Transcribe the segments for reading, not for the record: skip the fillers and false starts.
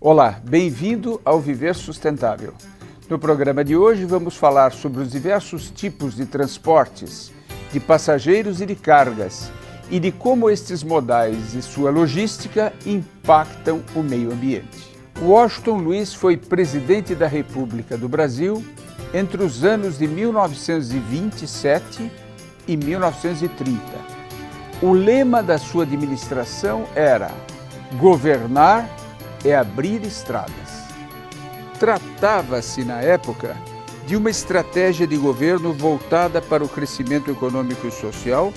Olá, bem-vindo ao Viver Sustentável. No programa de hoje vamos falar sobre os diversos tipos de transportes, de passageiros e de cargas, e de como estes modais e sua logística impactam o meio ambiente. Washington Luiz foi presidente da República do Brasil entre os anos de 1927 e 1930. O lema da sua administração era governar é abrir estradas. Tratava-se, na época, de uma estratégia de governo voltada para o crescimento econômico e social,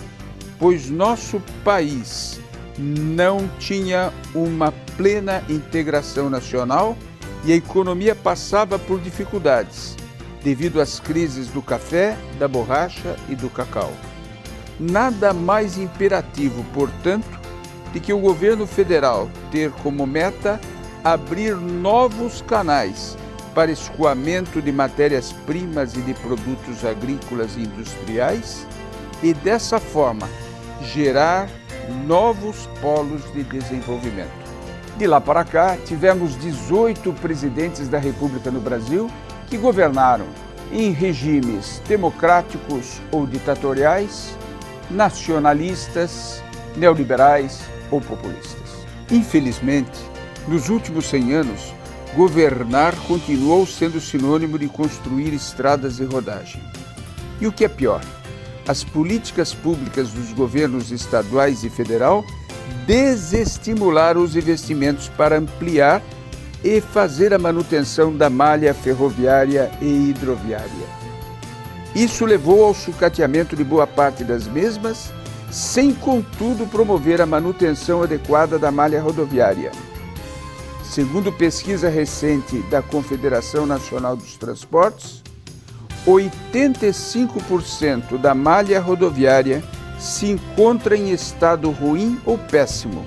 pois nosso país não tinha uma plena integração nacional e a economia passava por dificuldades, devido às crises do café, da borracha e do cacau. Nada mais imperativo, portanto, de que o governo federal ter como meta abrir novos canais para escoamento de matérias-primas e de produtos agrícolas e industriais e, dessa forma, gerar novos polos de desenvolvimento. De lá para cá, tivemos 18 presidentes da República no Brasil que governaram em regimes democráticos ou ditatoriais, nacionalistas, neoliberais ou populistas. Infelizmente, nos últimos 100 anos, governar continuou sendo sinônimo de construir estradas de rodagem. E o que é pior, as políticas públicas dos governos estaduais e federal desestimularam os investimentos para ampliar e fazer a manutenção da malha ferroviária e hidroviária. Isso levou ao sucateamento de boa parte das mesmas, sem, contudo, promover a manutenção adequada da malha rodoviária. Segundo pesquisa recente da Confederação Nacional dos Transportes, 85% da malha rodoviária se encontra em estado ruim ou péssimo,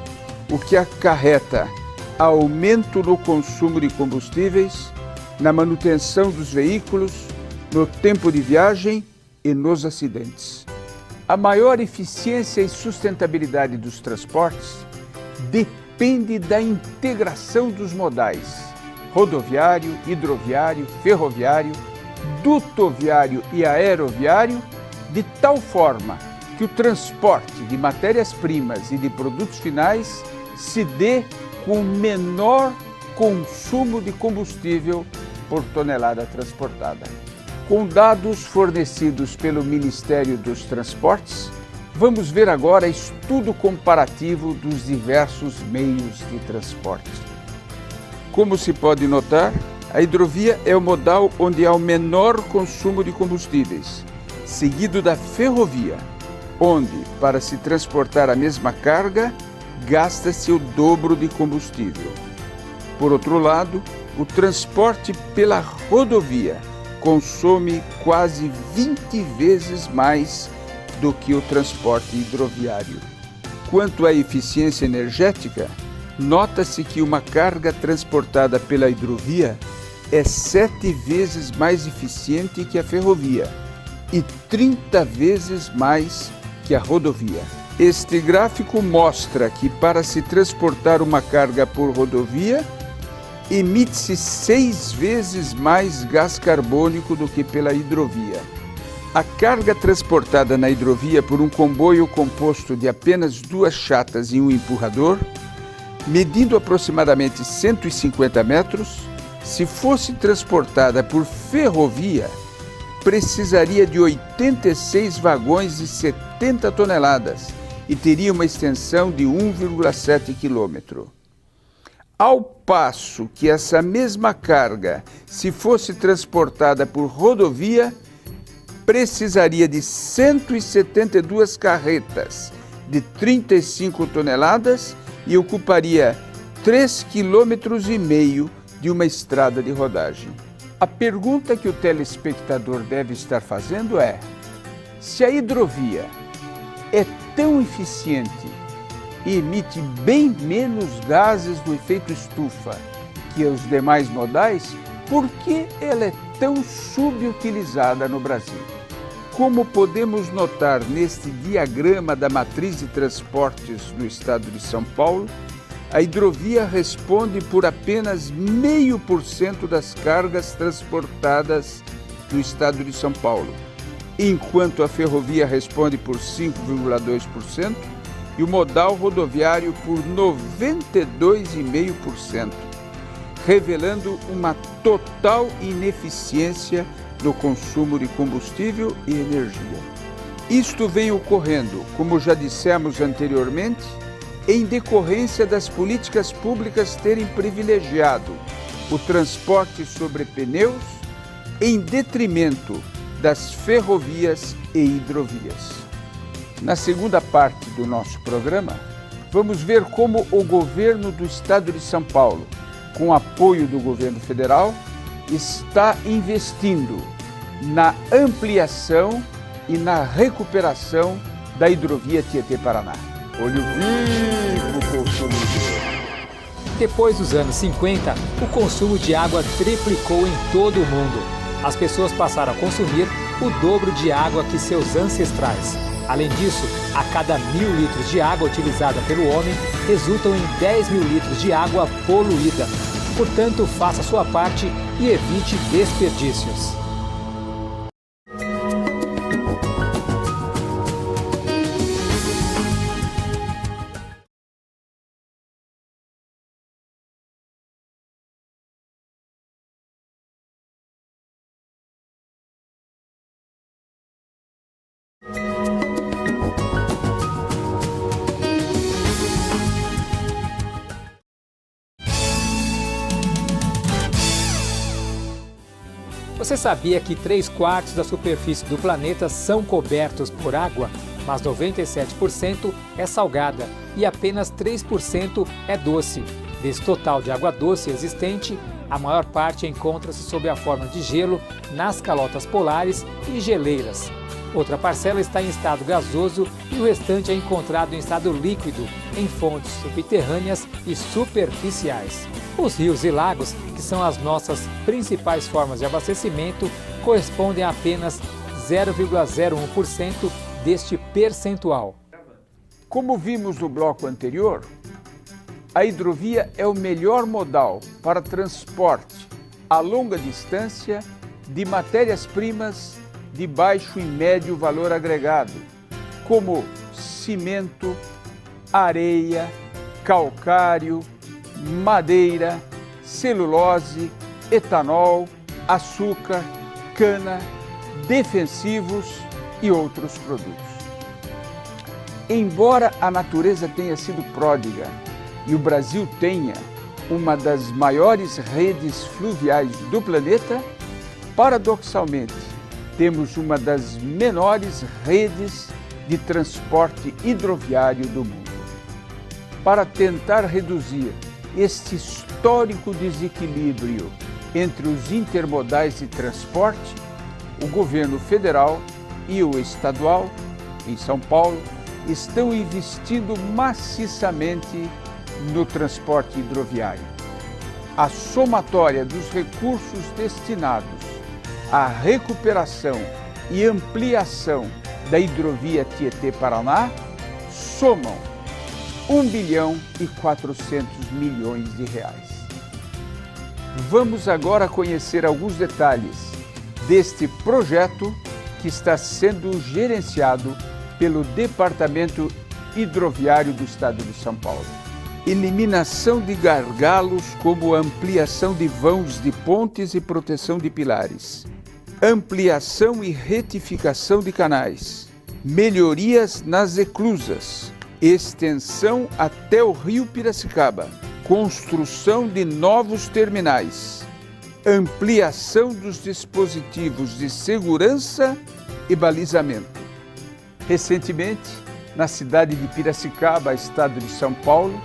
o que acarreta aumento no consumo de combustíveis, na manutenção dos veículos, no tempo de viagem e nos acidentes. A maior eficiência e sustentabilidade dos transportes depende da integração dos modais rodoviário, hidroviário, ferroviário, dutoviário e aeroviário, de tal forma que o transporte de matérias-primas e de produtos finais se dê com menor consumo de combustível por tonelada transportada. Com dados fornecidos pelo Ministério dos Transportes, vamos ver agora estudo comparativo dos diversos meios de transporte. Como se pode notar, a hidrovia é o modal onde há o menor consumo de combustíveis, seguido da ferrovia, onde, para se transportar a mesma carga, gasta-se o dobro de combustível. Por outro lado, o transporte pela rodovia consome quase 20 vezes mais do que o transporte hidroviário. Quanto à eficiência energética, nota-se que uma carga transportada pela hidrovia é 7 vezes mais eficiente que a ferrovia e 30 vezes mais que a rodovia. Este gráfico mostra que, para se transportar uma carga por rodovia, emite-se 6 vezes mais gás carbônico do que pela hidrovia. A carga transportada na hidrovia por um comboio composto de apenas 2 chatas e um empurrador, medindo aproximadamente 150 metros, se fosse transportada por ferrovia, precisaria de 86 vagões de 70 toneladas e teria uma extensão de 1,7 quilômetro. Ao passo que essa mesma carga, se fosse transportada por rodovia, precisaria de 172 carretas de 35 toneladas e ocuparia 3,5 quilômetros de uma estrada de rodagem. A pergunta que o telespectador deve estar fazendo é: se a hidrovia é tão eficiente e emite bem menos gases do efeito estufa que os demais modais, por que ela é tão subutilizada no Brasil? Como podemos notar neste diagrama da matriz de transportes no estado de São Paulo, a hidrovia responde por apenas 0,5% das cargas transportadas no estado de São Paulo, enquanto a ferrovia responde por 5,2% e o modal rodoviário por 92,5%, revelando uma total ineficiência no consumo de combustível e energia. Isto vem ocorrendo, como já dissemos anteriormente, em decorrência das políticas públicas terem privilegiado o transporte sobre pneus em detrimento das ferrovias e hidrovias. Na segunda parte do nosso programa, vamos ver como o governo do estado de São Paulo, com apoio do governo federal, está investindo na ampliação e na recuperação da hidrovia Tietê-Paraná. Olho vivo, consumidor! Depois dos anos 50, o consumo de água triplicou em todo o mundo. As pessoas passaram a consumir o dobro de água que seus ancestrais. Além disso, a cada 1.000 litros de água utilizada pelo homem, resultam em 10.000 litros de água poluída. Portanto, faça a sua parte e evite desperdícios. Você sabia que 3/4 da superfície do planeta são cobertos por água, mas 97% é salgada e apenas 3% é doce. Desse total de água doce existente, a maior parte encontra-se sob a forma de gelo nas calotas polares e geleiras. Outra parcela está em estado gasoso e o restante é encontrado em estado líquido, em fontes subterrâneas e superficiais. Os rios e lagos, que são as nossas principais formas de abastecimento, correspondem a apenas 0,01% deste percentual. Como vimos no bloco anterior, a hidrovia é o melhor modal para transporte a longa distância de matérias-primas de baixo e médio valor agregado, como cimento, areia, calcário, madeira, celulose, etanol, açúcar, cana, defensivos e outros produtos. Embora a natureza tenha sido pródiga e o Brasil tenha uma das maiores redes fluviais do planeta, paradoxalmente, temos uma das menores redes de transporte hidroviário do mundo. Para tentar reduzir este histórico desequilíbrio entre os intermodais de transporte, o governo federal e o estadual, em São Paulo, estão investindo maciçamente no transporte hidroviário. A somatória dos recursos destinados à recuperação e ampliação da hidrovia Tietê-Paraná somam R$ 1,4 bilhão. Vamos agora conhecer alguns detalhes deste projeto que está sendo gerenciado pelo Departamento Hidroviário do Estado de São Paulo. Eliminação de gargalos, como ampliação de vãos de pontes e proteção de pilares. Ampliação e retificação de canais. Melhorias nas eclusas. Extensão até o rio Piracicaba. Construção de novos terminais. Ampliação dos dispositivos de segurança e balizamento. Recentemente, na cidade de Piracicaba, estado de São Paulo,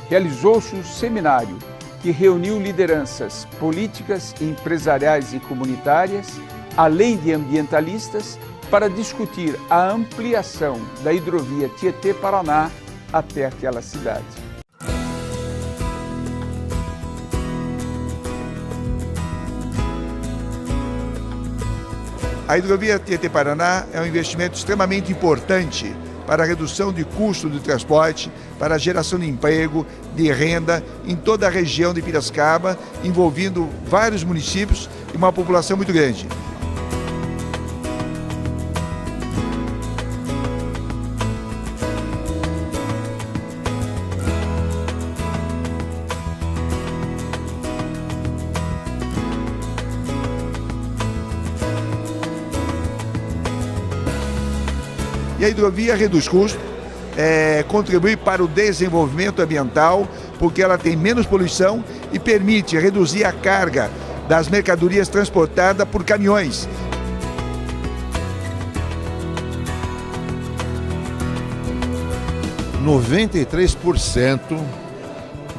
realizou-se um seminário que reuniu lideranças políticas, empresariais e comunitárias, além de ambientalistas, para discutir a ampliação da hidrovia Tietê-Paraná até aquela cidade. A hidrovia Tietê-Paraná é um investimento extremamente importante para a redução de custo de transporte, para a geração de emprego, de renda em toda a região de Piracicaba, envolvendo vários municípios e uma população muito grande. E a hidrovia reduz custos, contribui para o desenvolvimento ambiental, porque ela tem menos poluição e permite reduzir a carga das mercadorias transportadas por caminhões. – 93%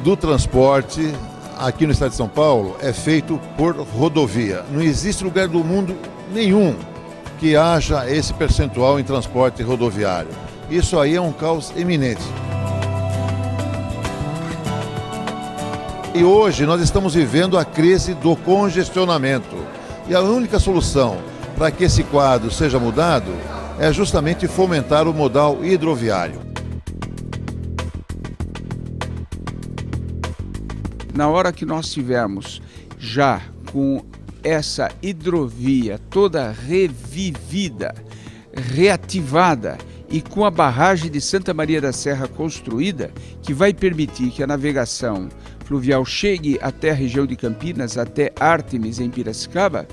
do transporte aqui no estado de São Paulo é feito por rodovia. Não existe lugar do mundo nenhum que haja esse percentual em transporte rodoviário. Isso aí é um caos eminente. E hoje nós estamos vivendo a crise do congestionamento. E a única solução para que esse quadro seja mudado é justamente fomentar o modal hidroviário. Na hora que nós tivermos já com essa hidrovia toda revivida, reativada e com a barragem de Santa Maria da Serra construída, que vai permitir que a navegação fluvial chegue até a região de Campinas, até Ártemis, em Piracicaba,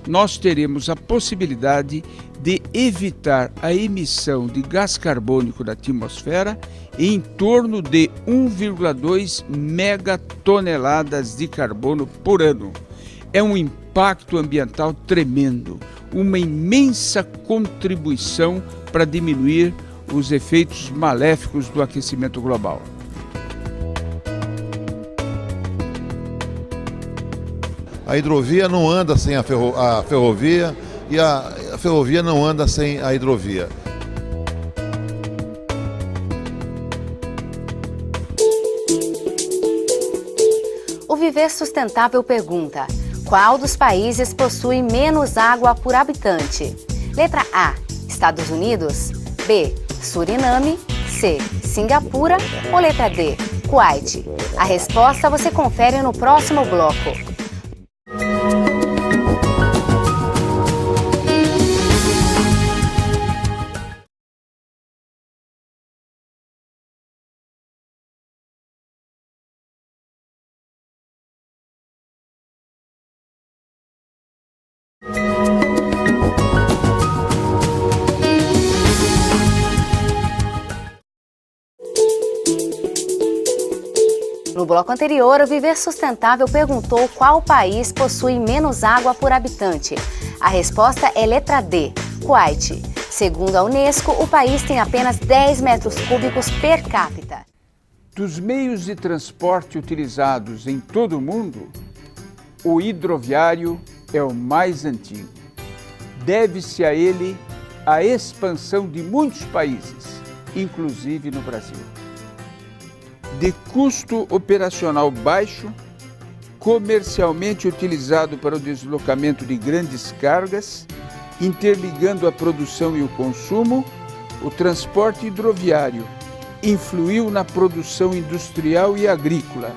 nós teremos a possibilidade de evitar a emissão de gás carbônico da atmosfera em torno de 1,2 megatoneladas de carbono por ano. É um impacto ambiental tremendo, uma imensa contribuição para diminuir os efeitos maléficos do aquecimento global. A hidrovia não anda sem a ferrovia e a ferrovia não anda sem a hidrovia. O Viver Sustentável pergunta: qual dos países possui menos água por habitante? Letra A, Estados Unidos. B, Suriname. C, Singapura. Ou letra D, Kuwait? A resposta você confere no próximo bloco. No bloco anterior, o Viver Sustentável perguntou qual país possui menos água por habitante. A resposta é letra D, Kuwait. Segundo a Unesco, o país tem apenas 10 metros cúbicos per capita. Dos meios de transporte utilizados em todo o mundo, o hidroviário é o mais antigo. Deve-se a ele a expansão de muitos países, inclusive no Brasil. De custo operacional baixo, comercialmente utilizado para o deslocamento de grandes cargas, interligando a produção e o consumo, o transporte hidroviário influiu na produção industrial e agrícola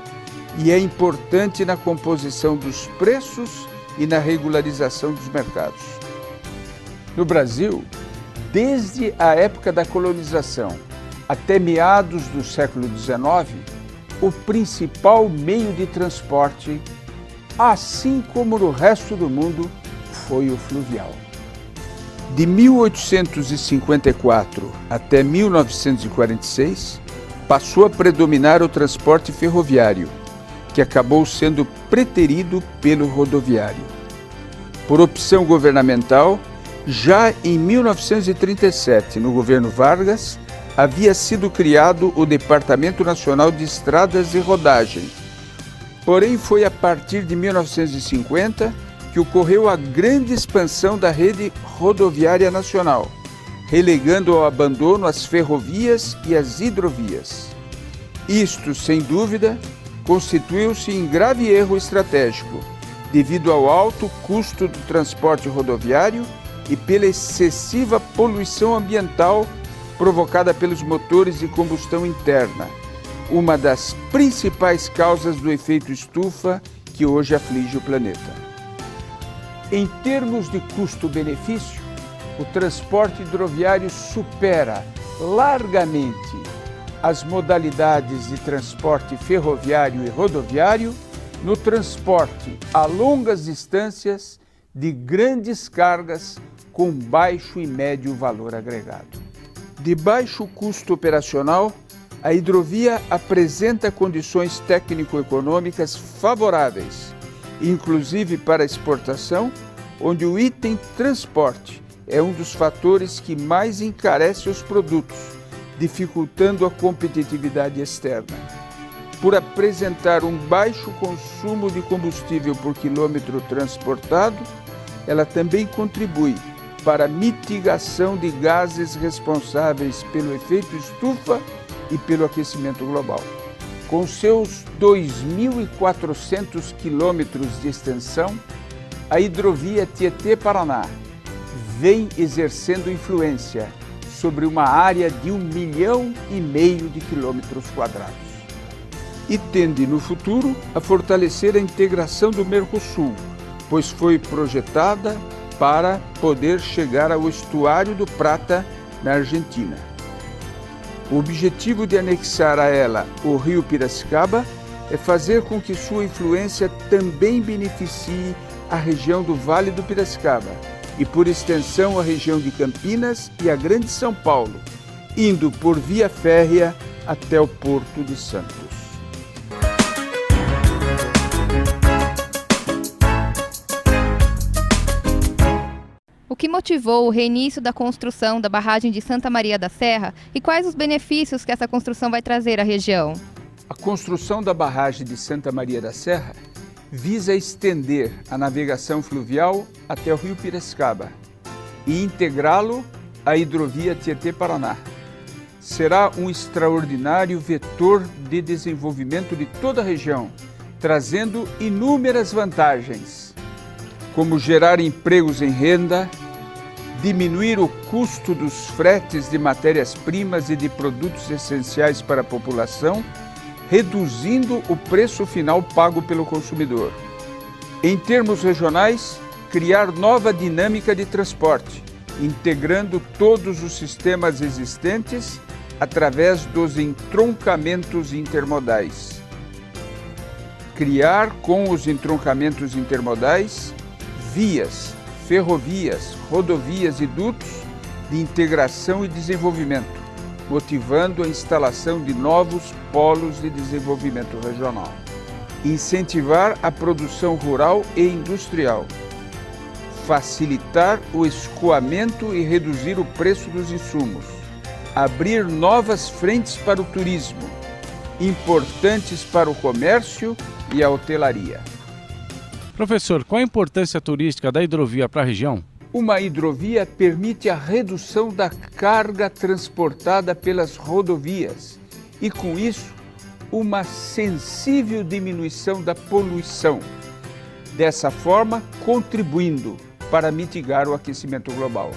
e é importante na composição dos preços e na regularização dos mercados. No Brasil, desde a época da colonização até meados do século XIX, o principal meio de transporte, assim como no resto do mundo, foi o fluvial. De 1854 até 1946, passou a predominar o transporte ferroviário, que acabou sendo preterido pelo rodoviário. Por opção governamental, já em 1937, no governo Vargas, havia sido criado o Departamento Nacional de Estradas e Rodagem. Porém, foi a partir de 1950 que ocorreu a grande expansão da rede rodoviária nacional, relegando ao abandono as ferrovias e as hidrovias. Isto, sem dúvida, constituiu-se em grave erro estratégico, devido ao alto custo do transporte rodoviário e pela excessiva poluição ambiental provocada pelos motores de combustão interna, uma das principais causas do efeito estufa que hoje aflige o planeta. Em termos de custo-benefício, o transporte hidroviário supera largamente as modalidades de transporte ferroviário e rodoviário no transporte a longas distâncias de grandes cargas com baixo e médio valor agregado. De baixo custo operacional, a hidrovia apresenta condições técnico-econômicas favoráveis, inclusive para a exportação, onde o item transporte é um dos fatores que mais encarece os produtos, dificultando a competitividade externa. Por apresentar um baixo consumo de combustível por quilômetro transportado, ela também contribui para a mitigação de gases responsáveis pelo efeito estufa e pelo aquecimento global. Com seus 2.400 quilômetros de extensão, a hidrovia Tietê-Paraná vem exercendo influência sobre uma área de 1,5 milhão de quilômetros quadrados. E tende no futuro a fortalecer a integração do Mercosul, pois foi projetada para poder chegar ao estuário do Prata, na Argentina. O objetivo de anexar a ela o rio Piracicaba é fazer com que sua influência também beneficie a região do Vale do Piracicaba e, por extensão, a região de Campinas e a Grande São Paulo, indo por via férrea até o Porto de Santos. O que motivou o reinício da construção da barragem de Santa Maria da Serra e quais os benefícios que essa construção vai trazer à região? A construção da barragem de Santa Maria da Serra visa estender a navegação fluvial até o rio Piracicaba e integrá-lo à hidrovia Tietê-Paraná. Será um extraordinário vetor de desenvolvimento de toda a região, trazendo inúmeras vantagens, como gerar empregos em renda, diminuir o custo dos fretes de matérias-primas e de produtos essenciais para a população, reduzindo o preço final pago pelo consumidor. Em termos regionais, criar nova dinâmica de transporte, integrando todos os sistemas existentes através dos entroncamentos intermodais. Criar com os entroncamentos intermodais vias, ferrovias, rodovias e dutos de integração e desenvolvimento, motivando a instalação de novos polos de desenvolvimento regional. Incentivar a produção rural e industrial. Facilitar o escoamento e reduzir o preço dos insumos. Abrir novas frentes para o turismo, importantes para o comércio e a hotelaria. Professor, qual a importância turística da hidrovia para a região? Uma hidrovia permite a redução da carga transportada pelas rodovias e, com isso, uma sensível diminuição da poluição, dessa forma contribuindo para mitigar o aquecimento global.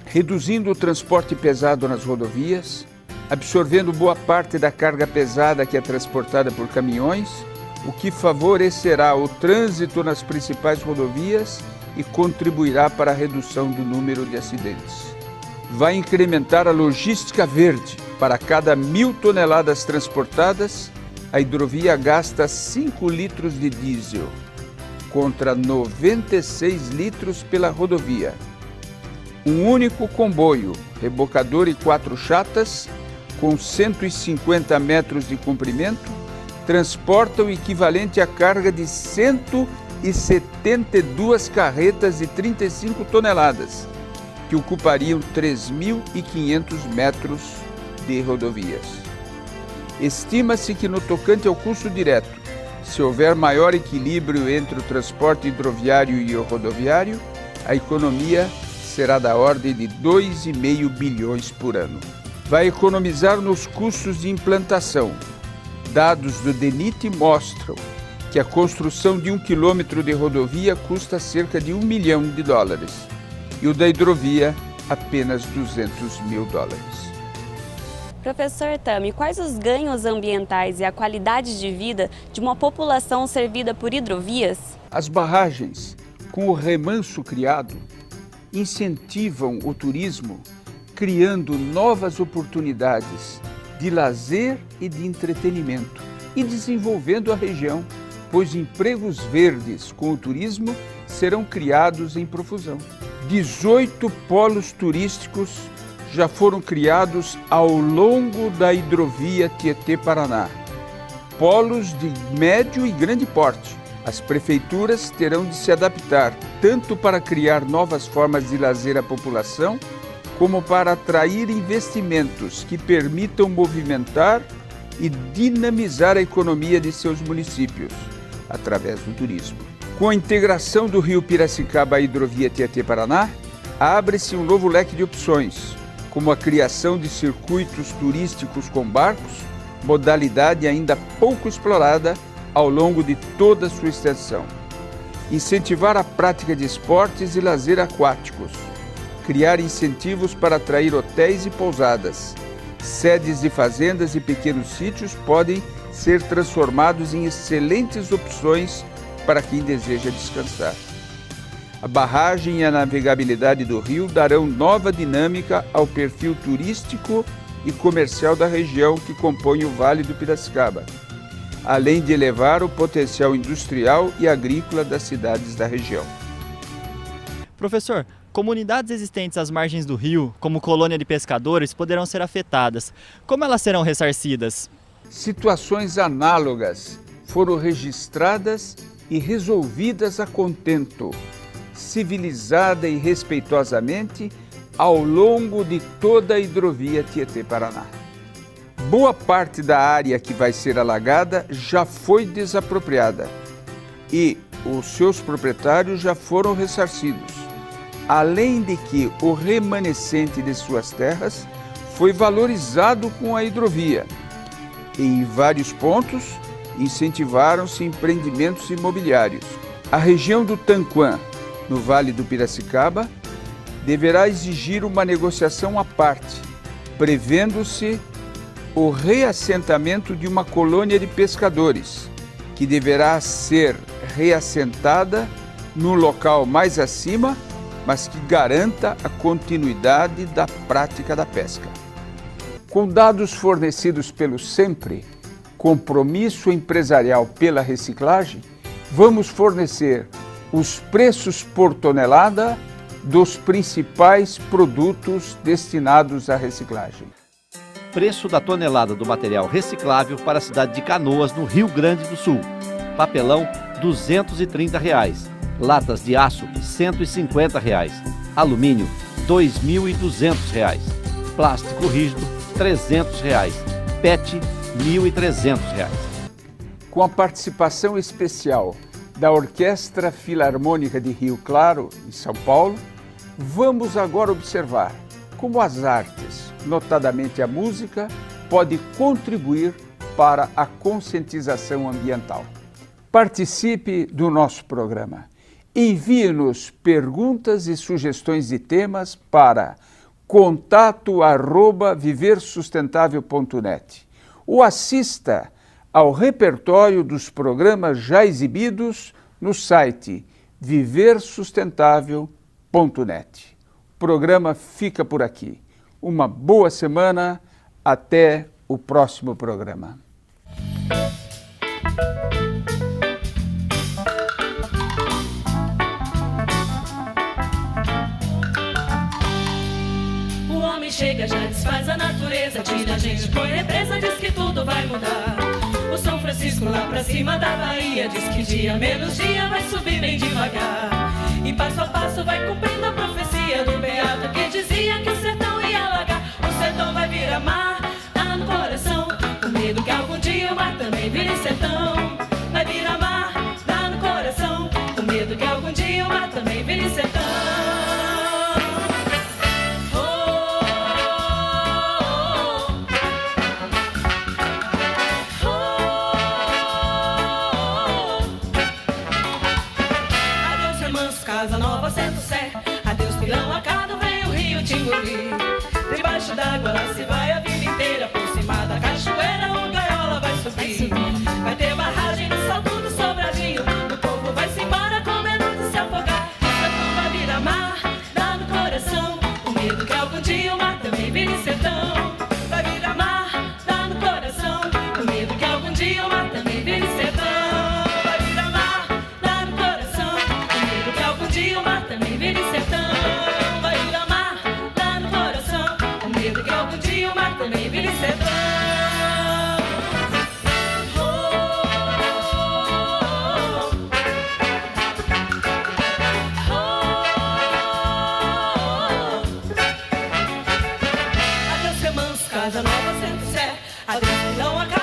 Reduzindo o transporte pesado nas rodovias, absorvendo boa parte da carga pesada que é transportada por caminhões, o que favorecerá o trânsito nas principais rodovias e contribuirá para a redução do número de acidentes. Vai incrementar a logística verde. Para cada 1.000 toneladas transportadas, a hidrovia gasta 5 litros de diesel, contra 96 litros pela rodovia. Um único comboio, rebocador e 4 chatas, com 150 metros de comprimento, transporta o equivalente à carga de 172 carretas de 35 toneladas, que ocupariam 3.500 metros de rodovias. Estima-se que no tocante ao custo direto, se houver maior equilíbrio entre o transporte hidroviário e o rodoviário, a economia será da ordem de 2,5 bilhões por ano. Vai economizar nos custos de implantação. Dados do DENIT mostram que a construção de 1 quilômetro de rodovia custa cerca de $1 milhão e o da hidrovia apenas $200 mil. Professor Tami, quais os ganhos ambientais e a qualidade de vida de uma população servida por hidrovias? As barragens, com o remanso criado, incentivam o turismo, criando novas oportunidades de lazer e de entretenimento e desenvolvendo a região, pois empregos verdes com o turismo serão criados em profusão. 18 polos turísticos já foram criados ao longo da hidrovia Tietê-Paraná. Polos de médio e grande porte. As prefeituras terão de se adaptar tanto para criar novas formas de lazer à população, como para atrair investimentos que permitam movimentar e dinamizar a economia de seus municípios, através do turismo. Com a integração do rio Piracicaba à hidrovia Tietê-Paraná, abre-se um novo leque de opções, como a criação de circuitos turísticos com barcos, modalidade ainda pouco explorada ao longo de toda a sua extensão. Incentivar a prática de esportes e lazer aquáticos. Criar incentivos para atrair hotéis e pousadas. Sedes de fazendas e pequenos sítios podem ser transformados em excelentes opções para quem deseja descansar. A barragem e a navegabilidade do rio darão nova dinâmica ao perfil turístico e comercial da região que compõe o Vale do Piracicaba, além de elevar o potencial industrial e agrícola das cidades da região. Professor, comunidades existentes às margens do rio, como colônia de pescadores, poderão ser afetadas. Como elas serão ressarcidas? Situações análogas foram registradas e resolvidas a contento, civilizada e respeitosamente, ao longo de toda a hidrovia Tietê-Paraná. Boa parte da área que vai ser alagada já foi desapropriada e os seus proprietários já foram ressarcidos, além de que o remanescente de suas terras foi valorizado com a hidrovia. E em vários pontos, incentivaram-se empreendimentos imobiliários. A região do Tanquã, no Vale do Piracicaba, deverá exigir uma negociação à parte, prevendo-se o reassentamento de uma colônia de pescadores, que deverá ser reassentada no local mais acima, mas que garanta a continuidade da prática da pesca. Com dados fornecidos pelo SEMPRE, Compromisso Empresarial pela Reciclagem, vamos fornecer os preços por tonelada dos principais produtos destinados à reciclagem. Preço da tonelada do material reciclável para a cidade de Canoas, no Rio Grande do Sul. Papelão, R$ 230. Latas de aço, R$ 150. Alumínio, R$ 2.200. Plástico rígido, R$ 300. PET, R$ 1.300. Com a participação especial da Orquestra Filarmônica de Rio Claro, em São Paulo, vamos agora observar como as artes, notadamente a música, pode contribuir para a conscientização ambiental. Participe do nosso programa. Envie-nos perguntas e sugestões de temas para contato@viversustentável.net ou assista ao repertório dos programas já exibidos no site viversustentável.net. O programa fica por aqui. Uma boa semana, até o próximo programa. O homem chega, já desfaz a natureza, tira a gente, põe represa, diz que tudo vai mudar. O São Francisco lá pra cima da Bahia diz que dia menos dia vai subir bem devagar. E passo a passo vai cumprindo a profecia do beato que dizia que o sertão ia alagar. O sertão vai virar mar, tá no coração, com medo que algum dia o mar também vire sertão. Vai virar mar, tá no coração, com medo que algum dia o mar também vire sertão. Casa Nova, Centro Sé, adeus Pilão, Acado, vem o rio te engolir. Debaixo d'água lá se vai a vida inteira. Por cima da cachoeira o gaiola vai subir. Vai ter barragem no salto do Sobradinho. O povo vai se embora com medo de se afogar. Sertão vai virar mar, dá no coração. O medo que algum dia o mar também vire sertão. Vai virar mar, dá no coração. O medo que algum dia o mar também vire sertão. Vai virar mar, dá no coração. O medo que algum dia o mar também vire sertão. Vai virar mar, dá no coração. O medo que algum dia o mar também vire sertão. Adeus, remanso, casa nova, Centro-Sé. Adeus, não acaba.